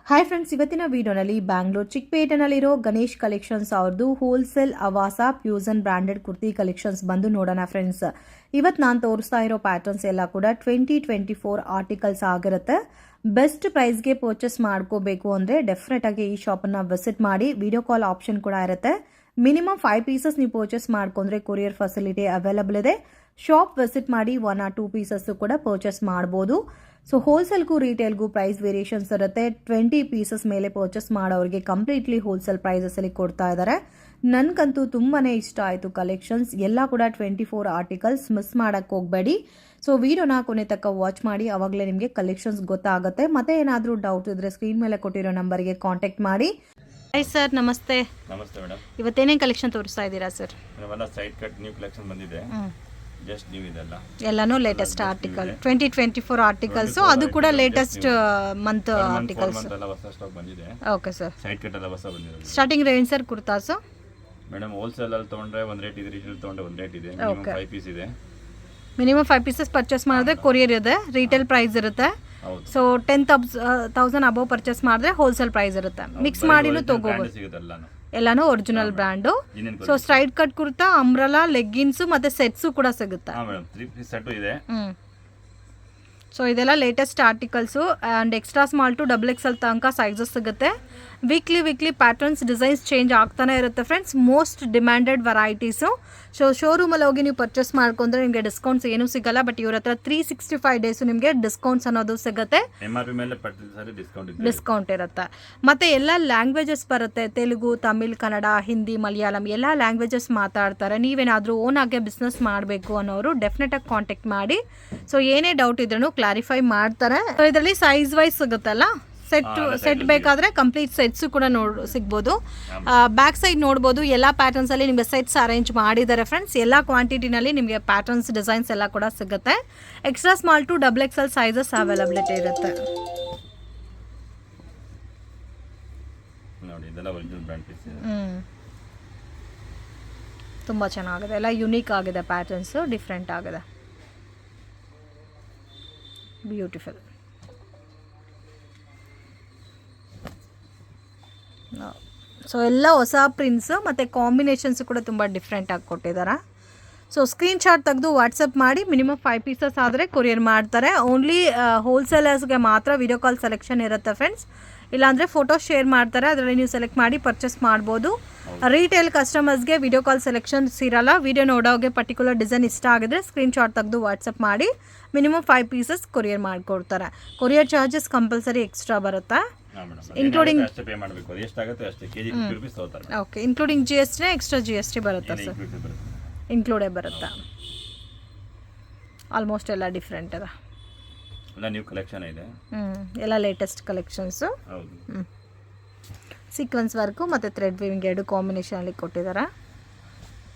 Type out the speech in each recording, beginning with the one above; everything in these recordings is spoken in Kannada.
ಹಾಯ್ ಫ್ರೆಂಡ್ಸ್, ಇವತ್ತಿನ ವಿಡಿಯೋನಲ್ಲಿ ಬ್ಯಾಂಗ್ಳೂರ್ ಚಿಕ್ಕಪೇಟೆನಲ್ಲಿರೋ ಗಣೇಶ್ ಕಲೆಕ್ಷನ್ಸ್ ಅವ್ರದ್ದು wholesale Avaasa fusion branded kurti collections ಬಂದು ನೋಡೋಣ ಫ್ರೆಂಡ್ಸ್. ಇವತ್ತು ನಾನು ತೋರಿಸ್ತಾ ಇರೋ ಪ್ಯಾಟರ್ನ್ಸ್ ಎಲ್ಲ ಕೂಡ 2024 ಆರ್ಟಿಕಲ್ಸ್ ಆಗಿರುತ್ತೆ. ಬೆಸ್ಟ್ ಪ್ರೈಸ್ಗೆ ಪರ್ಚೇಸ್ ಮಾಡ್ಕೋಬೇಕು ಅಂದರೆ ಡೆಫಿನೆಟ್ ಆಗಿ ಈ ಶಾಪನ್ನು ವಿಸಿಟ್ ಮಾಡಿ. ವಿಡಿಯೋ ಕಾಲ್ ಆಪ್ಷನ್ ಕೂಡ ಇರುತ್ತೆ. ಮಿನಿಮಮ್ 5 ಪೀಸಸ್ ನೀವು ಪರ್ಚೇಸ್ ಮಾಡ್ಕೊಂಡ್ರೆ ಕೊರಿಯರ್ ಫೆಸಿಲಿಟಿ ಅವೈಲಬಲ್ ಇದೆ. ಶಾಪ್ ವಿಸಿಟ್ ಮಾಡಿ 1 or 2 ಪೀಸಸ್ ಕೂಡ ಪರ್ಚೇಸ್ ಮಾಡ್ಬೋದು. ಸೊ ಹೋಲ್ಸೇಲ್ಗೂ ರಿಟೇಲ್ಗೂ ಪ್ರೈಸ್ ವೇರಿಯೇಷನ್ಸ್ ಇರುತ್ತೆ. 20 ಪೀಸಸ್ ಮೇಲೆ ಪರ್ಚೇಸ್ ಮಾಡೋರಿಗೆ ಕಂಪ್ಲೀಟ್ಲಿ ಹೋಲ್ಸೇಲ್ ಪ್ರೈಸಸಲ್ಲಿ ಕೊಡ್ತಾ ಇದ್ದಾರೆ. ನನಗಂತೂ ತುಂಬಾ ಇಷ್ಟ ಆಯಿತು ಕಲೆಕ್ಷನ್ಸ್ ಎಲ್ಲ ಕೂಡ 24 ಆರ್ಟಿಕಲ್ಸ್. ಮಿಸ್ ಮಾಡೋಕ್ಕೆ ಹೋಗಬೇಡಿ. ಸೊ ವಿಡಿಯೋನ ಕೊನೆ ತನಕ ವಾಚ್ ಮಾಡಿ, ಆವಾಗಲೇ ನಿಮಗೆ ಕಲೆಕ್ಷನ್ಸ್ ಗೊತ್ತಾಗುತ್ತೆ. ಮತ್ತೆ ಏನಾದರೂ ಡೌಟ್ ಇದ್ದರೆ ಸ್ಕ್ರೀನ್ ಮೇಲೆ ಕೊಟ್ಟಿರೋ ನಂಬರ್ಗೆ ಕಾಂಟ್ಯಾಕ್ಟ್ ಮಾಡಿ. ಹಾಯ್ ಸರ್, ನಮಸ್ತೆ. ನಮಸ್ತೆ ಮೇಡಮ್. ಇವತ್ತೇನೇನು ಕಲೆಕ್ಷನ್ ತೋರಿಸ್ತಾ ಇದ್ದೀರಾ sir? Side cut new collection ಬಂದಿದೆ. ಜಸ್ಟ್ ನ್ಯೂ ಇದೆಲ್ಲ, ಎಲ್ಲಾನು ಲೇಟೆಸ್ಟ್ ಆರ್ಟಿಕಲ್ 2024 ಆರ್ಟಿಕಲ್ಸ್. ಅದು ಕೂಡ ಲೇಟೆಸ್ಟ್ ಮಂತ್ ಆರ್ಟಿಕಲ್ಸ್ ಎಲ್ಲ ಹೊಸ ಸ್ಟಾಕ್ ಬಂದಿದೆ. Okay sir. ಸೈಡ್ ಕಟ್ ಎಲ್ಲ ಹೊಸ ಬಂದಿದೆ. Starting range sir kurtas madam wholesale ಅಲ್ಲಿ ತಗೊಂಡ್ರೆ ಒಂದು ರೇಟ್ ಇದೆ, ರಿಟೇಲ್ ತಗೊಂಡ್ರೆ ಒಂದು ರೇಟ್ ಇದೆ. ಮಿನಿಮಮ್ 5 ಪೀಸ್ ಇದೆ. ಮಿನಿಮಮ್ 5 ಪೀಸಸ್ ಪರ್ಚೇಸ್ ಮಾಡಿದ್ರೆ ಕೊರಿಯರ್ ಇದೆ, ರಿಟೇಲ್ ಪ್ರೈಸ್ ಇರುತ್ತೆ. ಸೊ 10,000 ಅಬೌವ್ ಪರ್ಚೇಸ್ ಮಾಡಿದ್ರೆ ಹೋಲ್ಸೇಲ್ ಪ್ರೈಸ್ ಇರುತ್ತೆ. ಮಿಕ್ಸ್ ಮಾಡಿನೂ ತಗೋಬಹುದು. ಎಲ್ಲಾನು original brand. So straight cut kurta, umbrella, leggings ಮತ್ತೆ ಸೆಟ್ಸು ಕೂಡ ಸಿಗುತ್ತೆ. ಸೊ ಇದೆಲ್ಲ latest articles and extra small to XXL ತನಕ ಸೈಜಸ್ ಸಿಗುತ್ತೆ. ವೀಕ್ಲಿ ಪ್ಯಾಟರ್ನ್ಸ್ ಡಿಸೈನ್ಸ್ ಚೇಂಜ್ ಆಗ್ತಾನೆ ಇರುತ್ತೆ friends. Most demanded varieties. So ಶೋರೂಮಲ್ಲಿ ಹೋಗಿ ನೀವು ಪರ್ಚೇಸ್ ಮಾಡ್ಕೊಂಡ್ರೆ ನಿಮಗೆ ಡಿಸ್ಕೌಂಟ್ಸ್ ಏನೂ ಸಿಗಲ್ಲ. ಬಟ್ ಇವ್ರ ಹತ್ರ 365 ಡೇಸು ನಿಮಗೆ ಡಿಸ್ಕೌಂಟ್ಸ್ ಅನ್ನೋದು ಸಿಗುತ್ತೆ. ಡಿಸ್ಕೌಂಟ್ ಇರುತ್ತೆ. ಮತ್ತು ಎಲ್ಲ ಲ್ಯಾಂಗ್ವೇಜಸ್ ಬರುತ್ತೆ. ತೆಲುಗು, ತಮಿಳ್, ಕನ್ನಡ, ಹಿಂದಿ, ಮಲಯಾಳಂ ಎಲ್ಲ ಲ್ಯಾಂಗ್ವೇಜಸ್ ಮಾತಾಡ್ತಾರೆ. ನೀವೇನಾದರೂ ಓನ್ ಆಗಿ ಬಿಸ್ನೆಸ್ ಮಾಡಬೇಕು ಅನ್ನೋರು ಡೆಫಿನೆಟಾಗಿ ಕಾಂಟ್ಯಾಕ್ಟ್ ಮಾಡಿ. ಸೊ ಏನೇ ಡೌಟ್ ಇದ್ರೂ ಕ್ಲಾರಿಫೈ ಮಾಡ್ತಾರೆ. ಸೊ ಇದರಲ್ಲಿ ಸೈಜ್ ವೈಸ್ ಸಿಗುತ್ತಲ್ಲ, ಸೆಟ್ ಬೇಕಾದರೆ ಕಂಪ್ಲೀಟ್ ಸೆಟ್ಸು ಕೂಡ ಸಿಗ್ಬೋದು. ಬ್ಯಾಕ್ ಸೈಡ್ ನೋಡ್ಬೋದು, ಎಲ್ಲ ಪ್ಯಾಟರ್ನ್ಸಲ್ಲಿ ನಿಮಗೆ ಸೆಟ್ಸ್ ಅರೇಂಜ್ ಮಾಡಿದ್ದಾರೆ ಫ್ರೆಂಡ್ಸ್. ಎಲ್ಲ ಕ್ವಾಂಟಿಟಿನಲ್ಲಿ ನಿಮಗೆ ಪ್ಯಾಟರ್ನ್ಸ್ ಡಿಸೈನ್ಸ್ ಎಲ್ಲ ಕೂಡ ಸಿಗುತ್ತೆ. Extra small to XXL sizes availability ಇರುತ್ತೆ. ತುಂಬ ಚೆನ್ನಾಗಿದೆ, ಎಲ್ಲ ಯುನೀಕ್ ಆಗಿದೆ, ಪ್ಯಾಟರ್ನ್ಸು ಡಿಫ್ರೆಂಟ್ ಆಗಿದೆ, ಬ್ಯೂಟಿಫುಲ್. ಸೊ ಎಲ್ಲ ಹೊಸ ಪ್ರಿಂಟ್ಸು ಮತ್ತು ಕಾಂಬಿನೇಷನ್ಸು ಕೂಡ ತುಂಬ ಡಿಫ್ರೆಂಟಾಗಿ ಕೊಟ್ಟಿದ್ದಾರೆ. ಸೊ ಸ್ಕ್ರೀನ್ಶಾಟ್ ತೆಗೆದು ವಾಟ್ಸಪ್ ಮಾಡಿ. ಮಿನಿಮಮ್ 5 ಪೀಸಸ್ ಆದರೆ ಕೊರಿಯರ್ ಮಾಡ್ತಾರೆ. ಓನ್ಲಿ ಹೋಲ್ಸೇಲರ್ಸ್ಗೆ ಮಾತ್ರ ವಿಡಿಯೋ ಕಾಲ್ ಸೆಲೆಕ್ಷನ್ ಇರುತ್ತೆ ಫ್ರೆಂಡ್ಸ್. ಇಲ್ಲಾಂದರೆ ಫೋಟೋ ಶೇರ್ ಮಾಡ್ತಾರೆ, ಅದರಲ್ಲಿ ನೀವು ಸೆಲೆಕ್ಟ್ ಮಾಡಿ ಪರ್ಚೇಸ್ ಮಾಡ್ಬೋದು. ರಿಟೇಲ್ ಕಸ್ಟಮರ್ಸ್ಗೆ ವಿಡಿಯೋ ಕಾಲ್ ಸೆಲೆಕ್ಷನ್ಸ್ ಇರಲ್ಲ. ವಿಡಿಯೋ ನೋಡೋಗೆ ಪರ್ಟಿಕ್ಯುಲರ್ ಡಿಸೈನ್ ಇಷ್ಟ ಆಗಿದ್ರೆ ಸ್ಕ್ರೀನ್ಶಾಟ್ ತೆಗೆದು ವಾಟ್ಸಪ್ ಮಾಡಿ. ಮಿನಿಮಮ್ 5 ಪೀಸಸ್ ಕೊರಿಯರ್ ಮಾಡಿಕೊಡ್ತಾರೆ. ಕೊರಿಯರ್ ಚಾರ್ಜಸ್ ಕಂಪಲ್ಸರಿ ಎಕ್ಸ್ಟ್ರಾ ಬರುತ್ತೆ. Including okay, including GST extra GST ಬರುತ್ತೆ ಸರ್. ಇನ್ಕ್ಲೂಡೇ ಬರುತ್ತೆ. ಆಲ್ಮೋಸ್ಟ್ ಎಲ್ಲ ಡಿಫ್ರೆಂಟ್ ಇದೆ. ನ್ಯೂ ಕಲೆಕ್ಷನ್ ಇದೆ. ಎಲ್ಲ ಲೇಟೆಸ್ಟ್ ಕಲೆಕ್ಷನ್ಸು. ಸೀಕ್ವೆನ್ಸ್ ವರ್ಕು ಮತ್ತು ಥ್ರೆಡ್ ವೀವಿಂಗ್ 2 ಕಾಂಬಿನೇಷನಲ್ಲಿ ಕೊಟ್ಟಿದ್ದಾರೆ.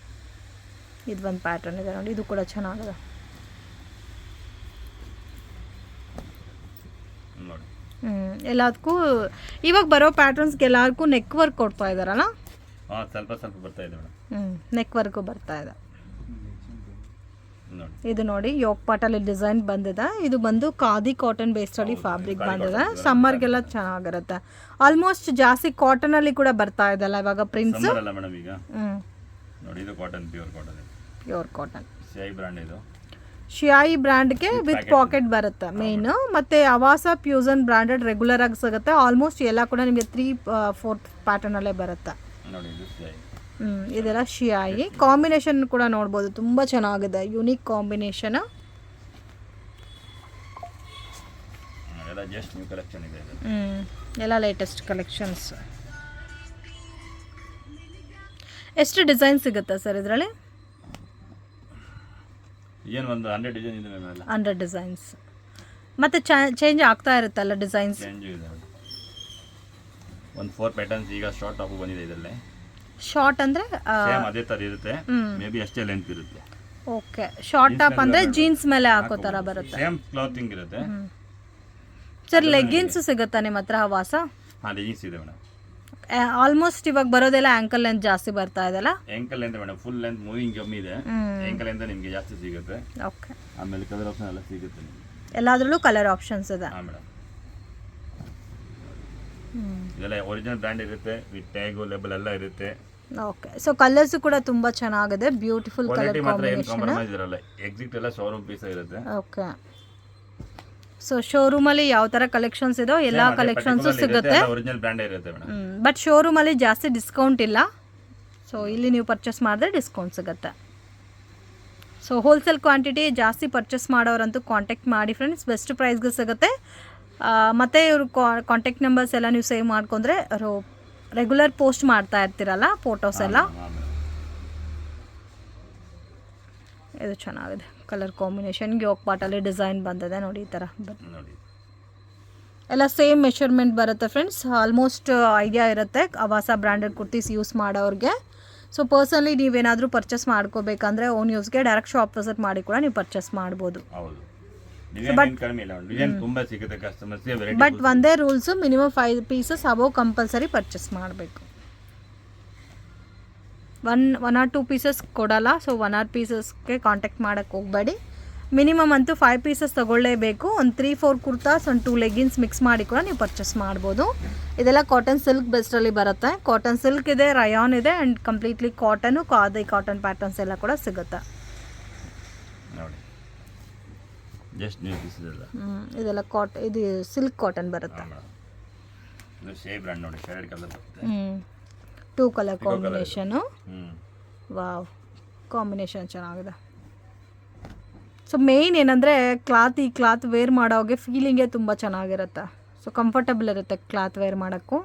ಇದು ಒಂದು ಪ್ಯಾಟರ್ನ್ ಇದೆ ನೋಡಿ, ಇದು ಕೂಡ ಚೆನ್ನಾಗಿದೆ. ಎಲ್ಲದಕ್ಕೂ ಇವಾಗ ಬರೋ ಪ್ಯಾಟರ್ನ್ಸ್ಗೆ ಎಲ್ಲದಕ್ಕೂ ನೆಕ್ ವರ್ಕ್ ಕೊಡ್ತಾ ಇದ್ದಾರಲ್ಲ, ಸ್ವಲ್ಪ ಬರ್ತಾ ಇದೆ ಮೇಡಮ್. ನೆಕ್ ವರ್ಕು ಬರ್ತಾ ಇದೆ. ಇದು ನೋಡಿ ಯೋಕ್ ಪಾಟಲ್ಲಿ ಡಿಸೈನ್ ಬಂದಿದೆ. ಇದು ಬಂದು ಖಾದಿ ಕಾಟನ್ ಬೇಸ್ಡಲ್ಲಿ ಫ್ಯಾಬ್ರಿಕ್ ಬಂದಿದೆ. ಸಮ್ಮರ್ಗೆಲ್ಲ ಚೆನ್ನಾಗಿರುತ್ತೆ. ಆಲ್ಮೋಸ್ಟ್ ಜಾಸ್ತಿ ಕಾಟನಲ್ಲಿ ಕೂಡ ಬರ್ತಾ ಇದೆಲ್ಲ ಇವಾಗ ಪ್ರಿಂಟ್ಸ್. ಪ್ಯೂರ್ ಕಾಟನ್ ಶಿಯಾಯಿ ಬ್ರ್ಯಾಂಡ್ಗೆ ವಿತ್ ಪಾಕೆಟ್ ಬರುತ್ತೆ ಮೇನ್. ಮತ್ತು ಅವಾಸ ಫ್ಯೂಸನ್ ಬ್ರ್ಯಾಂಡೆಡ್ ರೆಗ್ಯುಲರ್ ಆಗಿ ಸಿಗುತ್ತೆ. ಆಲ್ಮೋಸ್ಟ್ ಎಲ್ಲ ಕೂಡ ನಿಮಗೆ 3/4 ಪ್ಯಾಟರ್ನಲ್ಲೇ ಬರುತ್ತೆ. ಇದೆಲ್ಲ ಶಿಯಾಯಿ. ಕಾಂಬಿನೇಷನ್ ಕೂಡ ನೋಡ್ಬೋದು, ತುಂಬ ಚೆನ್ನಾಗಿದೆ, ಯುನೀಕ್ ಕಾಂಬಿನೇಷನ್. ಎಲ್ಲ ಲೇಟೆಸ್ಟ್ ಕಲೆಕ್ಷನ್ಸ್. ಎಷ್ಟು ಡಿಸೈನ್ ಸಿಗುತ್ತೆ ಸರ್ ಇದರಲ್ಲಿ? 100 ಡಿಸೈನ್ಸ್. ಮತ್ತೆ ಚೇಂಜ್ ಆಗ್ತಾ ಇರುತ್ತಲ್ಲ ಡಿಸೈನ್ಸ್? ಒಂದು 4 ಪ್ಯಾಟರ್ನ್ಸ್ ಈಗ ಶಾರ್ಟ್ ಟಾಪ್ ಬಂದಿದೆ. ಇದರಲ್ಲಿ ಶಾರ್ಟ್ ಅಂದ್ರೆ ಸೇಮ್ ಅದೇ ತರ ಇರುತ್ತೆ, ಮೇ ಬಿ ಅಷ್ಟೇ ಲೆಂತ್ ಇರುತ್ತೆ. ಓಕೆ, ಶಾರ್ಟ್ ಟಾಪ್ ಅಂದ್ರೆ ಜೀನ್ಸ್ ಮೇಲೆ ಹಾಕೋ ತರ ಬರುತ್ತೆ. ಸೇಮ್ ಕ್ಲಾತಿಂಗ್ ಇರುತ್ತೆ ಸರ್. ಲೆಗ್ಗಿನ್ಸ್ ಸಿಗುತ್ತಾ ನಿಮ್ಮ ಹತ್ರ ಹವಾಸ? ಲೆಗ್ಗಿನ್ಸ್ ಇದೆ ಮೇಡಮ್. ಆಲ್ಮೋಸ್ಟ್ ಇವಾಗ ಬರೋದೆಲ್ಲ ಆಂಕಲ್ ಲೆಂತ್ ಜಾಸ್ತಿ ಬರ್ತಾ ಇದೆಲ್ಲ. Ankle length madam, full length moving ಕಮ್ಮಿ ಇದೆ. ಆಂಕಲ್ ಲೆಂತ್ ನಿಮಗೆ ಜಾಸ್ತಿ ಸಿಗುತ್ತೆ. ಓಕೆ, ಆಮೇಲೆ ಕಲರ್ ಆಪ್ಷನ್ ಎಲ್ಲ ಸಿಗುತ್ತೆ ನಿಮಗೆ. ಎಲ್ಲಾದ್ರಲ್ಲೂ ಕಲರ್ ಆಪ್ಷನ್ಸ್ ಇದೆ. ಹಾಂ ಮೇಡಮ್. ಇದೆಲ್ಲ ಒರಿಜಿನಲ್ ಬ್ರ್ಯಾಂಡ್ ಇರುತ್ತೆ, ವಿತ್ ಟ್ಯಾಗು ಲೇಬಲ್ ಎಲ್ಲ ಇರುತ್ತೆ. ಓಕೆ, ಸೊ ಕಲರ್ಸ್ ಕೂಡ ತುಂಬ ಚೆನ್ನಾಗಿದೆ, ಬ್ಯೂಟಿಫುಲ್ ಕಲರ್ ಕ್ವಾಲಿಟಿ ಮಾತ್ರ ಏನು ಕಾಂಬಿನೇಷನ್. ಕಾಂಪ್ರಮೈಸ್ ಇರಲ್ಲ, ಎಕ್ಸಿಟ್ ಎಲ್ಲ ಶೋರೂಮ್ ಪೀಸ್ ಇರುತ್ತೆ. ಓಕೆ, ಸೊ ಶೋರೂಮಲ್ಲಿ ಯಾವ ಥರ ಕಲೆಕ್ಷನ್ಸ್ ಇದೋ ಎಲ್ಲ ಕಲೆಕ್ಷನ್ಸು ಸಿಗುತ್ತೆ, ಒರಿಜಿನಲ್ ಬ್ರ್ಯಾಂಡ್ ಇರುತ್ತೆ ಮೇಡಮ್. ಬಟ್ ಶೋರೂಮಲ್ಲಿ ಜಾಸ್ತಿ ಡಿಸ್ಕೌಂಟ್ ಇಲ್ಲ. ಸೊ ಇಲ್ಲಿ ನೀವು ಪರ್ಚೇಸ್ ಮಾಡಿದ್ರೆ ಡಿಸ್ಕೌಂಟ್ ಸಿಗುತ್ತೆ. ಸೊ ಹೋಲ್ಸೇಲ್ ಕ್ವಾಂಟಿಟಿ ಜಾಸ್ತಿ ಪರ್ಚೇಸ್ ಮಾಡೋರಂತೂ ಕಾಂಟ್ಯಾಕ್ಟ್ ಮಾಡಿ ಫ್ರೆಂಡ್ಸ್, ಬೆಸ್ಟ್ ಪ್ರೈಸ್ಗೆ ಸಿಗುತ್ತೆ. ಮತ್ತು ಇವರು ಕಾಂಟ್ಯಾಕ್ಟ್ ನಂಬರ್ಸ್ ಎಲ್ಲ ನೀವು ಸೇವ್ ಮಾಡ್ಕೊಂಡ್ರೆ ರೆಗ್ಯುಲರ್ ಪೋಸ್ಟ್ ಮಾಡ್ತಾ ಇರ್ತೀರಲ್ಲ ಫೋಟೋಸ್ ಎಲ್ಲ. ಇದು ಚೆನ್ನಾಗಿದೆ ಕಲರ್ ಕಾಂಬಿನೇಷನ್, ಯೋಕ್ ಪಾಟಲ್ಲಿ ಡಿಸೈನ್ ಬಂದಿದೆ ನೋಡಿ, ಈ ಥರ ಎಲ್ಲ ಸೇಮ್ ಮೆಷರ್ಮೆಂಟ್ ಬರುತ್ತೆ ಫ್ರೆಂಡ್ಸ್. ಆಲ್ಮೋಸ್ಟ್ ಐಡಿಯಾ ಇರುತ್ತೆ ಅವಾಸ ಬ್ರ್ಯಾಂಡೆಡ್ ಕುರ್ತೀಸ್ ಯೂಸ್ ಮಾಡೋರಿಗೆ. ಸೊ ಪರ್ಸನಲಿ ನೀವೇನಾದರೂ ಪರ್ಚೇಸ್ ಮಾಡ್ಕೋಬೇಕಂದ್ರೆ ಓನ್ ಯೂಸ್ಗೆ ಡೈರೆಕ್ಟ್ ಶಾಪ್ ವಿಸಿಟ್ ಮಾಡಿ ಕೂಡ ನೀವು ಪರ್ಚೇಸ್ ಮಾಡ್ಬೋದು. ಬಟ್ ಒಂದೇ rules, minimum 5 pieces above compulsory purchase ಮಾಡಬೇಕು. 1 or 2 ಪೀಸಸ್ ಕೊಡಲ್ಲ. ಸೊ 1 or 2 ಪೀಸಸ್ಗೆ ಕಾಂಟ್ಯಾಕ್ಟ್ ಮಾಡೋಕ್ಕೆ ಹೋಗಬೇಡಿ. ಮಿನಿಮಮ್ ಅಂತೂ 5 ಪೀಸಸ್ ತೊಗೊಳ್ಳೇಬೇಕು. ಒಂದು 3-4 ಕುರ್ತಾಸ್, ಒಂದು 2 ಲೆಗಿನ್ಸ್ ಮಿಕ್ಸ್ ಮಾಡಿ ಕೂಡ ನೀವು ಪರ್ಚೇಸ್ ಮಾಡ್ಬೋದು. ಇದೆಲ್ಲ ಕಾಟನ್ ಸಿಲ್ಕ್ ಬೆಸ್ಟಲ್ಲಿ ಬರುತ್ತೆ. ಕಾಟನ್ ಸಿಲ್ಕ್ ಇದೆ, ರಯಾನ್ ಇದೆ, and completely cotton, khadi cotton patterns ಎಲ್ಲ ಕೂಡ ಸಿಗುತ್ತೆ. ಇದೆಲ್ಲ ಇದು ಸಿಲ್ಕ್ ಕಾಟನ್ ಬರುತ್ತೆ. 2 ಕಲರ್ ಕಾಂಬಿನೇಷನು. ವಾವ್, ಕಾಂಬಿನೇಷನ್ ಚೆನ್ನಾಗಿದೆ. ಸೊ ಮೇಯ್ನ್ ಏನಂದರೆ ಈ ಕ್ಲಾತ್ ವೇರ್ ಮಾಡೋಗೆ ಫೀಲಿಂಗೇ ತುಂಬ ಚೆನ್ನಾಗಿರುತ್ತೆ. ಸೊ ಕಂಫರ್ಟಬಲ್ ಇರುತ್ತೆ ಕ್ಲಾತ್ ವೇರ್ ಮಾಡೋಕ್ಕೂ.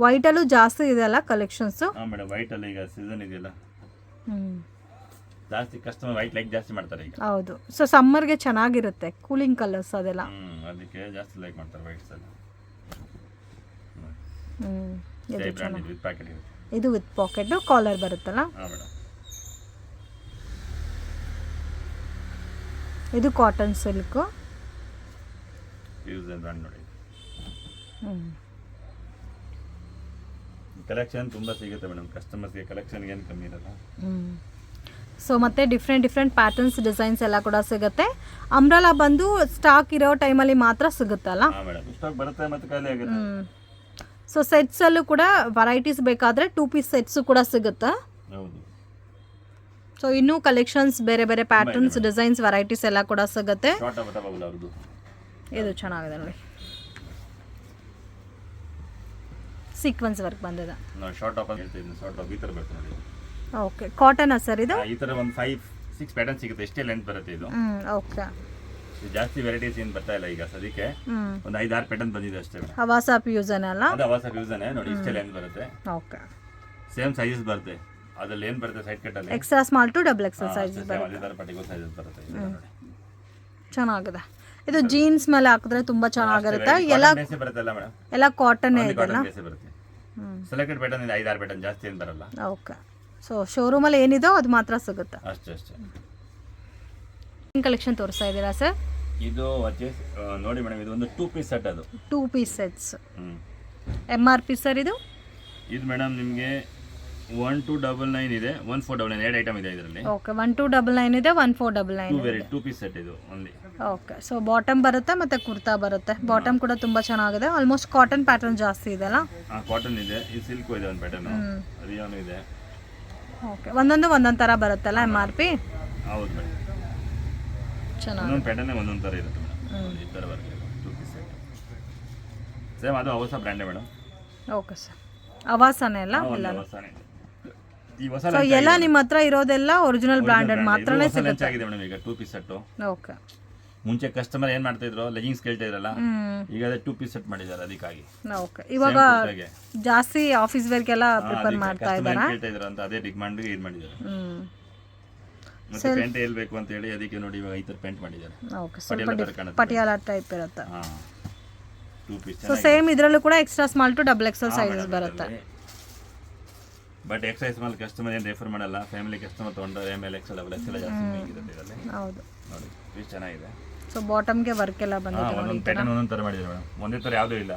ವೈಟಲ್ಲೂ ಜಾಸ್ತಿ ಇದೆಯಲ್ಲ ಕಲೆಕ್ಷನ್ಸು. ವೈಟಲ್ಲಿ ಈಗ ಸೀಸನ್ ಇದೆಯಲ್ಲ, ಜಾಸ್ತಿ ಕಸ್ಟಮರ್ ವೈಟ್ ಲೈಕ್ ಜಾಸ್ತಿ ಮಾಡ್ತಾರೆ ಈಗ. ಹೌದು, ಸೊ ಸಮ್ಮರ್ಗೆ ಚೆನ್ನಾಗಿರುತ್ತೆ, ಕೂಲಿಂಗ್ ಕಲರ್ಸ್ ಅದೆಲ್ಲ. ಅದಕ್ಕೆ ಜಾಸ್ತಿ ಲೈಕ್ ಮಾಡ್ತಾರೆ ವೈಟ್ಸ್ ಎಲ್ಲ. ಇದು ವಿತ್ ಪಾಕೆಟ್ ಕಾಲರ್ ಬರುತ್ತಲ್ಲ. ಇದು ಕಾಟನ್ ಸಿಲ್ಕ್. ಕಲೆಕ್ಷನ್ ತುಂಬಾ ಸಿಗುತ್ತೆ ಮೇಡಮ್, ಕಸ್ಟಮರ್ಸ್ಗೆ ಕಲೆಕ್ಷನ್ ಏನು ಕಮ್ಮಿ ಇರಲ್ಲ. ಸೊ ಮತ್ತೆ ಡಿಫ್ರೆಂಟ್ ಪ್ಯಾಟರ್ನ್ಸ್, ಡಿಸೈನ್ಸ್ ಎಲ್ಲ ಕೂಡ ಸಿಗುತ್ತೆ. ಅಂಬ್ರೆಲಾ ಬಂದು ಸ್ಟಾಕ್ ಇರೋ ಟೈಮಲ್ಲಿ ಮಾತ್ರ ಸಿಗುತ್ತಲ್ಲ. ಸೊ ಸೆಟ್ಸಲ್ಲೂ ಕೂಡ ವೆರೈಟೀಸ್ ಬೇಕಾದರೆ 2 ಪೀಸ್ ಸೆಟ್ಸು ಕೂಡ ಸಿಗುತ್ತೆ. ಸೊ ಇನ್ನೂ ಕಲೆಕ್ಷನ್ಸ್, ಬೇರೆ ಬೇರೆ ಪ್ಯಾಟರ್ನ್ಸ್, ಡಿಸೈನ್ಸ್, ವೆರೈಟೀಸ್ ಎಲ್ಲ ಕೂಡ ಸಿಗುತ್ತೆ. ಇದು ಚೆನ್ನಾಗಿದೆ ನೋಡಿ, ಸೀಕ್ವೆನ್ಸ್ ವರ್ಕ್ ಬಂದಿದೆ. ಓಕೆ, ಕಾಟನ್ ಸರ್ ಇದು? ಈ ತರ ಒಂದು 5-6 ಪ್ಯಾಟರ್ನ್ ಸಿಗುತ್ತೆ, ಎಷ್ಟೇ ಲೆಂತ್ ಬರುತ್ತೆ ಇದು. ಓಕೆ, ಜಾಸ್ತಿ ವೆರೈಟೀಸ್ ಏನು ಬರ್ತಾ ಇಲ್ಲ ಈಗ ಸದ್ಯಕ್ಕೆ. ಒಂದು 5-6 ಪ್ಯಾಟರ್ನ್ ಬಂದಿದೆ ಅಷ್ಟೇ. ಹವಾಸ ಫ್ಯೂಷನ್ ಅಲ್ಲ? ಅದು ಹವಾಸ ಫ್ಯೂಷನ್ ನೋಡಿ, ಇಷ್ಟೇ ಲೆಂತ್ ಬರುತ್ತೆ. ಓಕೆ, ಸೇಮ್ ಸೈಜಸ್ ಬರುತ್ತೆ. ಅದ್ರಲ್ಲಿ ಏನು ಬರುತ್ತೆ ಸೈಡ್ ಕಟ್ ಅಲ್ಲಿ extra small to double XL sizes ಬರುತ್ತೆ. ಅದೇ ತರ ಪರ್ಟಿಕ್ಯುಲರ್ ಸೈಜಸ್ ಬರುತ್ತೆ. ಚೆನ್ನಾಗಿದೆ. ಇದು ಜೀನ್ಸ್ ಮೇಲೆ ಹಾಕಿದ್ರೆ ತುಂಬಾ ಚೆನ್ನಾಗಿರುತ್ತೆ. ಎಲ್ಲ ಕಾಟನ್ ಇದೆಲ್ಲ. ಸೆಲೆಕ್ಟೆಡ್ ಪ್ಯಾಟರ್ನ್ ಇದೆ, 5-6 ಪ್ಯಾಟರ್ನ್, ಜಾಸ್ತಿ ಏನು ಬರಲ್ಲ. ಓಕೆ, ಸೊ ಶೋರೂಮಲ್ಲಿ ಏನಿದೋ ಅದು ಮಾತ್ರ ಸಿಗುತ್ತೆ ಅಷ್ಟೇ. ಕಲೆಕ್ಷನ್ ತೋರಿಸ್ತಾ ಇದ್ದೀರಾ ಸರ್? ಇದು ನೋಡಿ ಮೇಡಮ್, ಇದು ಒಂದು 2 ಪೀಸ್ ಸೆಟ್. ಅದು 2 ಪೀಸ್ ಸೆಟ್ಸ್. MRP ಸರ್ ಇದು? ಇದು ಮೇಡಮ್ ನಿಮಗೆ 1299 ಇದೆ, 1499 ಎರಡು ಐಟಮ್ ಇದೆ ಇದರಲ್ಲಿ. ಓಕೆ, 1299 ಇದೆ, 1499 ಇದೆ. 2 ಪೀಸ್ ಸೆಟ್ ಇದು ಓನ್ಲಿ. ಓಕೆ, ಸೊ ಬಾಟಮ್ ಬರುತ್ತೆ ಮತ್ತೆ ಕುರ್ತಾ ಬರುತ್ತೆ. ಬಾಟಮ್ ಕೂಡ ತುಂಬಾ ಚೆನ್ನಾಗಿದೆ. ಆಲ್ಮೋಸ್ಟ್ ಕಾಟನ್ ಪ್ಯಾಟರ್ನ್ ಜಾಸ್ತಿ ಇದೆ ಅಲ್ಲ? ಕಾಟನ್ ಇದೆ, ಈ ಸಿಲ್ಕ್ ಇದೆ ಒಂದು ಪ್ಯಾಟರ್ನ್, ರಿಯಾನ್ ಇದೆ. ಓಕೆ, ಒಂದೊಂದು ತರ ಬರುತ್ತಲ್ಲ MRP? ಹೌದು ಮೇಡಮ್, ಚೆನ್ನಾಗಿ ಒಂದೊಂದು ಪ್ಯಾಟರ್ನ್ ಒಂದೊಂದು ತರ ಇರುತ್ತೆ ಮೇಡಮ್. ಈ ತರ ಬರುತ್ತೆ 2 ಪೀಸ್ ಸೆಟ್. ಸೇಮ್ ಅದು Avasa brand madam. Okay sir, ಅವಾಸನೇ ಅಲ್ಲ? ಇಲ್ಲ, ಈ ಹೊಸ ಸೊ ಎಲ್ಲ ನಿಮ್ಮ ಹತ್ರ ಇರೋದೆಲ್ಲ ಒರಿಜಿನಲ್ ಬ್ರಾಂಡೆಡ್ ಮಾತ್ರನೇ ಸಿಗುತ್ತೆ. ಆಗಿದೆ ಮೇಡಮ್ ಈಗ 2 ಪೀಸ್ ಸೆಟ್. ಓಕೆ, ಮುಂಚೆ ಕಸ್ಟಮರ್ ಏನ್ ಮಾಡ್ತಾ ಇದ್ರು, ಲೆಗಿಂಗ್ಸ್ ಕೇಳ್ತಾ ಇದ್ರಲ್ಲ, ಈಗ ಅದೇ 2 ಪೀಸ್ ಸೆಟ್ ಮಾಡಿದ್ದಾರೆ ಅದಕ್ಕಾಗಿ. ಓಕೆ, ಇವಾಗ ಜಾಸ್ತಿ ಆಫೀಸ್ ವೇರ್ಗೆಲ್ಲ ಪ್ರಿಫರ್ ಮಾಡ್ತಾ ಇದ್ದಾರೆ. ಕೇಳ್ತಾ ಇದ್ರು ಅಂತ ಅದೇ ಡಿಮಾಂಡ್ ಗೆ ಇದು ಮಾಡಿದ್ದಾರೆ. ಮತ್ತೆ ಪ್ಯಾಂಟ್ ಹೇಳ್ಬೇಕು ಅಂತ ಹೇಳಿ ಅದಕ್ಕೆ ನೋಡಿ ಇವಾಗ ಈ ತರ ಪ್ಯಾಂಟ್ ಮಾಡಿದ್ದಾರೆ. ಓಕೆ, ಸ್ವಲ್ಪ ಪಟಿಯಾಲ ಟೈಪ್ ಇರುತ್ತೆ. 2 ಪೀಸ್. ಸೊ ಸೇಮ್ ಇದರಲ್ಲೂ ಕೂಡ extra small to double XL sizes ಬರುತ್ತೆ. ಬಟ್ ಎಕ್ಸ್ಟ್ರಾ ಸ್ಮಾಲ್ ಕಸ್ಟಮರ್ ಏನು ರೆಫರ್ ಮಾಡಲ್ಲ, ಫ್ಯಾಮಿಲಿ ಕಸ್ಟಮರ್ ತಗೊಂಡ್ರೆ ML XL ಡಬಲ್ XL ಜಾಸ್ತಿ ಬೇಕಿರುತ್ತೆ ಇದರಲ್ಲಿ. ಹೌದು ನೋಡಿ, ಇದು ಚೆನ್ನಾಗಿದೆ. ಸೊ ಬಾಟಮ್ಗೆ ವರ್ಕ್ ಎಲ್ಲ ಬಂದಿದೆ ನೋಡಿ. ಒಂದೊಂದು ಪ್ಯಾಟರ್ನ್ ಒಂದೊಂದು ತರ ಮಾಡಿದ್ದಾರೆ ಮೇಡಮ್, ಒಂದೇ ತರ ಯಾವುದೂ ಇಲ್ಲ.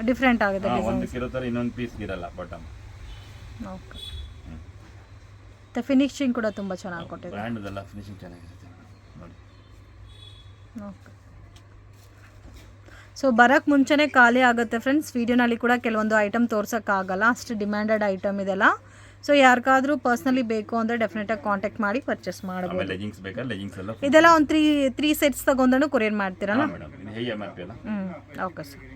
ಡಿಫರೆಂಟ್ ಆಗಿದೆ. ಒಂದಕ್ಕೆ ಇರೋ ತರ ಇನ್ನೊಂದು ಪೀಸ್ ಇರಲ್ಲ ಬಾಟಮ್. ಓಕೆ, ಮತ್ತೆ ಫಿನಿಶಿಂಗ್ ಕೂಡ ತುಂಬಾ ಚೆನ್ನಾಗಿ ಕೊಟ್ಟಿದ್ದಾರೆ. ಬ್ರ್ಯಾಂಡ್ ಎಲ್ಲ ಫಿನಿಶಿಂಗ್ ಚೆನ್ನಾಗಿರುತ್ತೆ ನೋಡಿ. ಓಕೆ, ಸೊ ಬರೋಕ್ಕೆ ಮುಂಚೆನೇ ಖಾಲಿ ಆಗುತ್ತೆ ಫ್ರೆಂಡ್ಸ್. ವೀಡಿಯೋನಲ್ಲಿ ಕೂಡ ಕೆಲವೊಂದು ಐಟಮ್ ತೋರ್ಸೋಕ್ಕಾಗಲ್ಲ, ಅಷ್ಟು ಡಿಮ್ಯಾಂಡೆಡ್ ಐಟಮ್ ಇದೆಲ್ಲ. ಸೊ ಯಾರಿಗಾದ್ರೂ ಪರ್ಸ್ನಲಿ ಬೇಕು ಅಂದರೆ ಡೆಫಿನೆಟಾಗಿ ಕಾಂಟ್ಯಾಕ್ಟ್ ಮಾಡಿ ಪರ್ಚೇಸ್ ಮಾಡ್ಬೋದು. ಲೆಗಿಂಗ್ಸ್ ಬೇಕಾ, ಲೆಗಿಂಗ್ಸ್ ಎಲ್ಲ ಇದೆಲ್ಲ ಒಂದು ತ್ರೀ ಸೆಟ್ಸ್ ತಗೊಂಡು ಕೊರಿಯರ್ ಮಾಡ್ತೀರಲ್ಲ? ಮೇಡಮ್ ಇದು ಹೇಗೆ MRP ಅಲ್ಲ. Okay sir.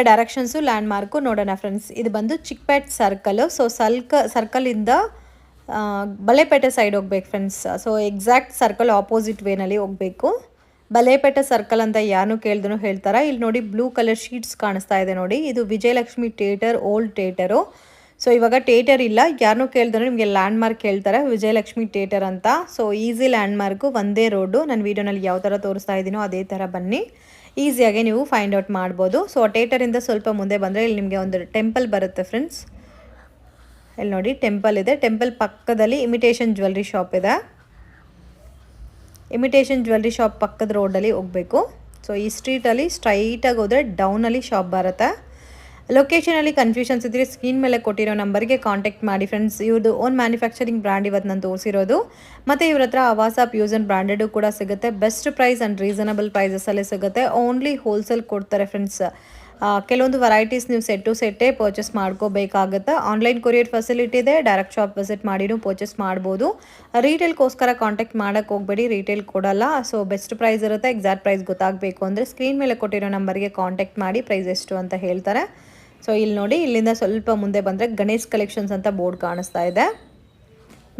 Directions landmark ನೋಡೋಣ ಫ್ರೆಂಡ್ಸ್. ಇದು ಬಂದು ಚಿಕ್ಪೇಟ್ ಸರ್ಕಲು. ಸೊ ಸರ್ಕಲಿಂದ ಬಲೇಪೇಟೆ ಸೈಡ್ ಹೋಗ್ಬೇಕು friends. So exact circle opposite ವೇನಲ್ಲಿ ಹೋಗಬೇಕು. ಬಲೇಪೇಟೆ ಸರ್ಕಲ್ ಅಂತ ಯಾರು ಕೇಳಿದ್ರು ಹೇಳ್ತಾರೆ. ಇಲ್ಲಿ ನೋಡಿ ಬ್ಲೂ ಕಲರ್ ಶೀಟ್ಸ್ ಕಾಣಿಸ್ತಾ ಇದೆ ನೋಡಿ, ಇದು Vijayalakshmi theatre, old theatre. So ಇವಾಗ ಥಿಯೇಟರ್ ಇಲ್ಲ, ಯಾರನ್ನೂ ಕೇಳಿದ್ರು ನಿಮಗೆ ಲ್ಯಾಂಡ್ ಮಾರ್ಕ್ ಹೇಳ್ತಾರೆ ವಿಜಯಲಕ್ಷ್ಮಿ ಥಿಯೇಟರ್ ಅಂತ. ಸೊ ಈಸಿ ಲ್ಯಾಂಡ್ ಮಾರ್ಕು, ಒಂದೇ ರೋಡು. ನಾನು ವೀಡಿಯೋನಲ್ಲಿ ಯಾವ ಥರ ತೋರಿಸ್ತಾ ಇದ್ದೀನೋ ಅದೇ ಥರ ಬನ್ನಿ, ಈಸಿಯಾಗಿ ನೀವು ಫೈಂಡ್ ಔಟ್ ಮಾಡ್ಬೋದು. ಸೊ ಥಿಯೇಟರಿಂದ ಸ್ವಲ್ಪ ಮುಂದೆ ಬಂದರೆ ಇಲ್ಲಿ ನಿಮಗೆ ಒಂದು ಟೆಂಪಲ್ ಬರುತ್ತೆ ಫ್ರೆಂಡ್ಸ್. ಇಲ್ಲಿ ನೋಡಿ ಟೆಂಪಲ್ ಇದೆ. ಟೆಂಪಲ್ ಪಕ್ಕದಲ್ಲಿ ಇಮಿಟೇಷನ್ ಜ್ಯುವೆಲ್ರಿ ಶಾಪ್ ಇದೆ. ಇಮಿಟೇಷನ್ ಜ್ಯುವೆಲ್ರಿ ಶಾಪ್ ಪಕ್ಕದ ರೋಡಲ್ಲಿ ಹೋಗಬೇಕು. ಸೊ ಈ ಸ್ಟ್ರೀಟಲ್ಲಿ ಸ್ಟ್ರೈಟಾಗಿ ಹೋದರೆ ಡೌನಲ್ಲಿ ಶಾಪ್ ಬರುತ್ತೆ. ಲೊಕೇಶನಲ್ಲಿ ಕನ್ಫ್ಯೂಷನ್ಸ್ ಇದ್ದರೆ ಸ್ಕ್ರೀನ್ ಮೇಲೆ ಕೊಟ್ಟಿರೋ ನಂಬರ್ಗೆ ಕಾಂಟ್ಯಾಕ್ಟ್ ಮಾಡಿ ಫ್ರೆಂಡ್ಸ್. ಇವ್ರದ್ದು ಓನ್ ಮ್ಯಾನುಫ್ಯಾಕ್ಚರಿಂಗ್ ಬ್ರ್ಯಾಂಡ್ ಇವತ್ತು ನಾನು ತೋರಿಸಿರೋದು. ಮತ್ತು ಇವ್ರ ಹತ್ರ ಅವಾಸ ಪ್ಯೂಸನ್ ಬ್ರ್ಯಾಂಡೆಡು ಕೂಡ ಸಿಗುತ್ತೆ. ಬೆಸ್ಟ್ ಪ್ರೈಸ್ ಆ್ಯಂಡ್ ರೀಸನಬಲ್ ಪ್ರೈಸಸಲ್ಲೇ ಸಿಗುತ್ತೆ. ಓನ್ಲಿ ಹೋಲ್ಸೇಲ್ ಕೊಡ್ತಾರೆ ಫ್ರೆಂಡ್ಸ್. ಕೆಲವೊಂದು ವೆರೈಟೀಸ್ ನೀವು ಸೆಟ್ ಟು ಸೆಟ್ಟೇ ಪರ್ಚೇಸ್ ಮಾಡ್ಕೋಬೇಕಾಗುತ್ತೆ. ಆನ್ಲೈನ್ ಕೊರಿಯರ್ ಫೆಸಿಲಿಟಿ ಇದೆ, ಡೈರೆಕ್ಟ್ ಶಾಪ್ ವಿಸಿಟ್ ಮಾಡಿನೂ ಪರ್ಚೇಸ್ ಮಾಡ್ಬೋದು. ರೀಟೇಲ್ಗೋಸ್ಕರ ಕಾಂಟ್ಯಾಕ್ಟ್ ಮಾಡೋಕ್ಕೆ ಹೋಗಬೇಡಿ, ರೀಟೇಲ್ ಕೊಡಲ್ಲ. ಸೊ ಬೆಸ್ಟ್ ಪ್ರೈಸ್ ಇರುತ್ತೆ. ಎಕ್ಸಾಕ್ಟ್ ಪ್ರೈಸ್ ಗೊತ್ತಾಗಬೇಕು ಅಂದರೆ ಸ್ಕ್ರೀನ್ ಮೇಲೆ ಕೊಟ್ಟಿರೋ ನಂಬರ್ಗೆ ಕಾಂಟ್ಯಾಕ್ಟ್ ಮಾಡಿ ಪ್ರೈಸ್ ಎಷ್ಟು ಅಂತ ಹೇಳ್ತಾರೆ. ಸೊ ಇಲ್ಲಿ ನೋಡಿ, ಇಲ್ಲಿಂದ ಸ್ವಲ್ಪ ಮುಂದೆ ಬಂದರೆ ಗಣೇಶ್ ಕಲೆಕ್ಷನ್ಸ್ ಅಂತ ಬೋರ್ಡ್ ಕಾಣಿಸ್ತಾ ಇದೆ.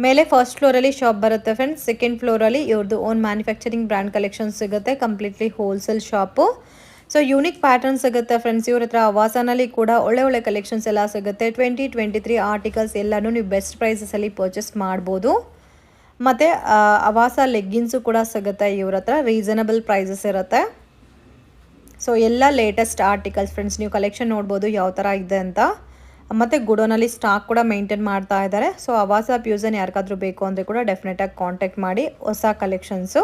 ಮೇಲೆ ಫಸ್ಟ್ ಫ್ಲೋರಲ್ಲಿ ಶಾಪ್ ಬರುತ್ತೆ ಫ್ರೆಂಡ್ಸ್. ಸೆಕೆಂಡ್ ಫ್ಲೋರಲ್ಲಿ ಇವ್ರದ್ದು ಓನ್ ಮ್ಯಾನುಫ್ಯಾಕ್ಚರಿಂಗ್ ಬ್ರ್ಯಾಂಡ್ ಕಲೆಕ್ಷನ್ಸ್ ಸಿಗುತ್ತೆ, completely wholesale shop. So unique pattern ಸಿಗುತ್ತೆ ಫ್ರೆಂಡ್ಸ್. ಇವ್ರ ಹತ್ರ ಅವಾಸನಲ್ಲಿ ಕೂಡ ಒಳ್ಳೆ ಕಲೆಕ್ಷನ್ಸ್ ಎಲ್ಲ ಸಿಗುತ್ತೆ. 2023 ಆರ್ಟಿಕಲ್ಸ್ ಎಲ್ಲನೂ ನೀವು ಬೆಸ್ಟ್ ಪ್ರೈಸಸಲ್ಲಿ ಪರ್ಚೇಸ್ ಮಾಡ್ಬೋದು. ಮತ್ತು ಅವಾಸ ಲೆಗ್ಗಿನ್ಸು ಕೂಡ ಸಿಗುತ್ತೆ ಇವ್ರ ಹತ್ರ, ರೀಸನಬಲ್ ಪ್ರೈಸಸ್ ಇರುತ್ತೆ. ಸೊ ಎಲ್ಲ ಲೇಟೆಸ್ಟ್ ಆರ್ಟಿಕಲ್ಸ್ ಫ್ರೆಂಡ್ಸ್, ನೀವು ಕಲೆಕ್ಷನ್ ನೋಡ್ಬೋದು ಯಾವ ಥರ ಇದೆ ಅಂತ. ಮತ್ತು ಗುಡೋನಲ್ಲಿ ಸ್ಟಾಕ್ ಕೂಡ ಮೇಂಟೈನ್ ಮಾಡ್ತಾ ಇದ್ದಾರೆ. ಸೊ ಅವಾಸ ಪ್ಯೂಸನ್ ಯಾರಿಗಾದ್ರೂ ಬೇಕು ಅಂದರೆ ಕೂಡ ಡೆಫಿನೆಟಾಗಿ ಕಾಂಟ್ಯಾಕ್ಟ್ ಮಾಡಿ, ಹೊಸ ಕಲೆಕ್ಷನ್ಸು.